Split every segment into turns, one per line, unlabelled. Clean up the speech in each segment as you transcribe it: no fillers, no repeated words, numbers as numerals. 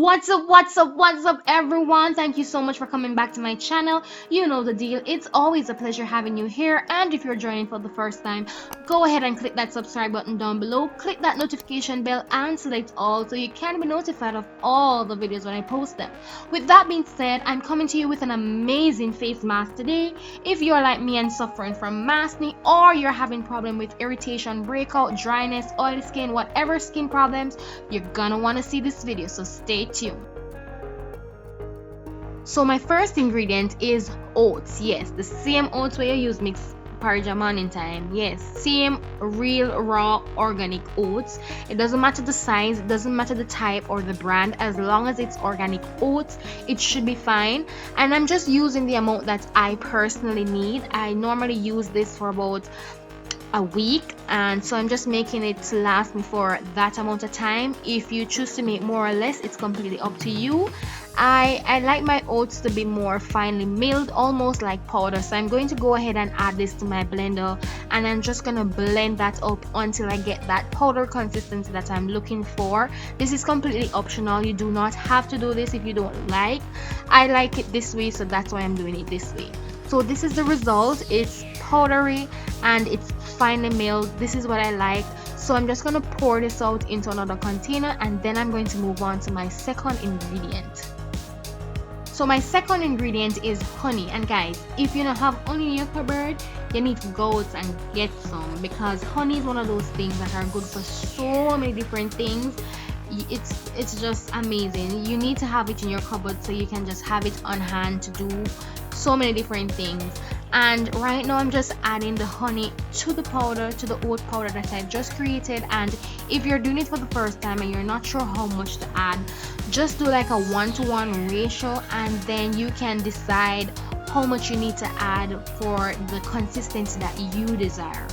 What's up, everyone? Thank you so much for coming back to my channel. You know the deal. It's always a pleasure having you here. And if you're joining for the first time, go ahead and click that subscribe button down below. Click that notification bell and select all so you can be notified of all the videos when I post them. With that being said, I'm coming to you with an amazing face mask today. If you're like me and suffering from maskne, or you're having problem with irritation, breakout, dryness, oily skin, whatever skin problems, you're gonna want to see this video, so stay tuned. So my first ingredient is oats. Yes, the same oats where you use mix porridge morning time. Yes, same real raw organic oats. It doesn't matter the size, it doesn't matter the type or the brand, as long as it's organic oats it should be fine. And I'm just using the amount that I personally need. I normally use this for about a week, and so I'm just making it to last me for that amount of time. If you choose to make more or less, it's completely up to you. I like my oats to be more finely milled, almost like powder, so I'm going to go ahead and add this to my blender, and I'm just gonna blend that up until I get that powder consistency that I'm looking for. This is completely optional. You do not have to do this if you don't like. I like it this way, so that's why I'm doing it this way. So this is the result. It's powdery and it's finely milled. This is what I like. So I'm just going to pour this out into another container, and then I'm going to move on to my second ingredient. So my second ingredient is honey. And guys, if you don't have honey in your cupboard, you need to go out and get some, because honey is one of those things that are good for so many different things. It's just amazing. You need to have it in your cupboard so you can just have it on hand to do so many different things. And right now I'm just adding the honey to the powder, to the oat powder that I just created. And if you're doing it for the first time and you're not sure how much to add, just do like a 1-to-1 ratio, and then you can decide how much you need to add for the consistency that you desire.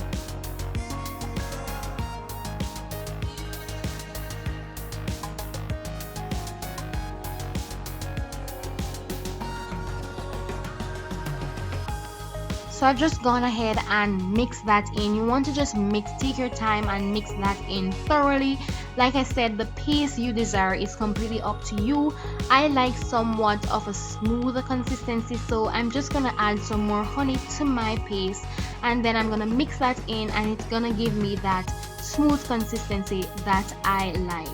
So I've just gone ahead and mixed that in. You want to just take your time and mix that in thoroughly. Like I said, the paste you desire is completely up to you. I like somewhat of a smoother consistency, so I'm just gonna add some more honey to my paste, and then I'm gonna mix that in, and it's gonna give me that smooth consistency that I like.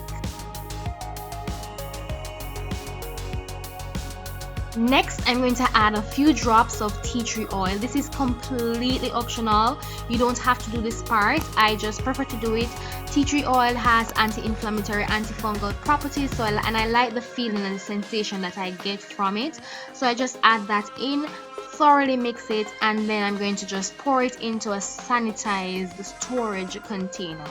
Next, I'm going to add a few drops of tea tree oil. This is completely optional. You don't have to do this part. I just prefer to do it. Tea tree oil has anti-inflammatory, antifungal properties, so and I like the feeling and the sensation that I get from it. So I just add that in, thoroughly mix it, and then I'm going to just pour it into a sanitized storage container.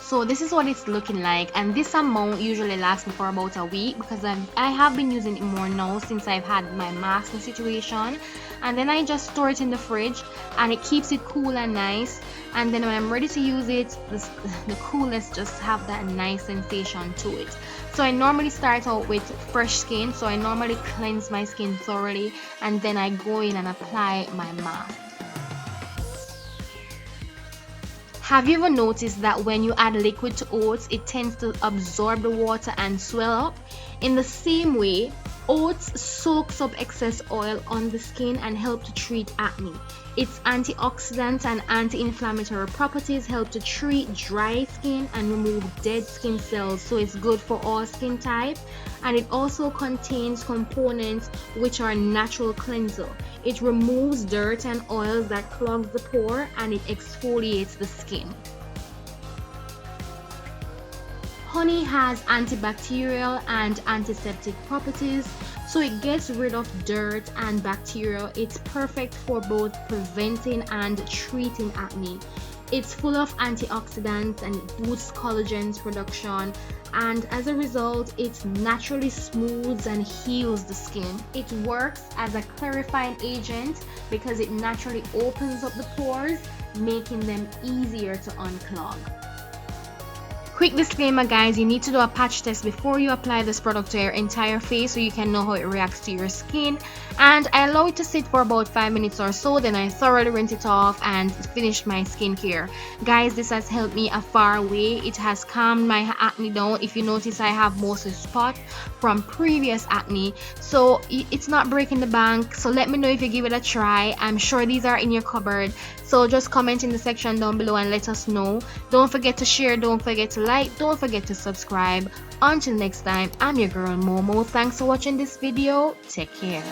So this is what it's looking like, and this amount usually lasts me for about a week, because I have been using it more now since I've had my maskne situation. And then I just store it in the fridge, and it keeps it cool and nice. And then when I'm ready to use it, the coolness just have that nice sensation to it. So I normally start out with fresh skin, so I normally cleanse my skin thoroughly, and then I go in and apply my mask. Have you ever noticed that when you add liquid to oats, it tends to absorb the water and swell up? In the same way, oats soaks up excess oil on the skin and help to treat acne. Its antioxidants and anti-inflammatory properties help to treat dry skin and remove dead skin cells, so it's good for all skin types. And it also contains components which are natural cleanser. It removes dirt and oils that clogs the pore, and it exfoliates the skin. Honey has antibacterial and antiseptic properties, so it gets rid of dirt and bacteria. It's perfect for both preventing and treating acne. It's full of antioxidants and it boosts collagen's production, and as a result, it naturally smooths and heals the skin. It works as a clarifying agent because it naturally opens up the pores, making them easier to unclog. Quick disclaimer guys, you need to do a patch test before you apply this product to your entire face so you can know how it reacts to your skin. And I allow it to sit for about 5 minutes or so, then I thoroughly rinse it off and finish my skincare. Guys, this has helped me a far way. It has calmed my acne down. If you notice, I have mostly spot from previous acne, so it's not breaking the bank. So let me know if you give it a try. I'm sure these are in your cupboard, so just comment in the section down below and let us know. Don't forget to share, don't forget to like, don't forget to subscribe. Until next time, I'm your girl Momo. Thanks for watching this video. Take care.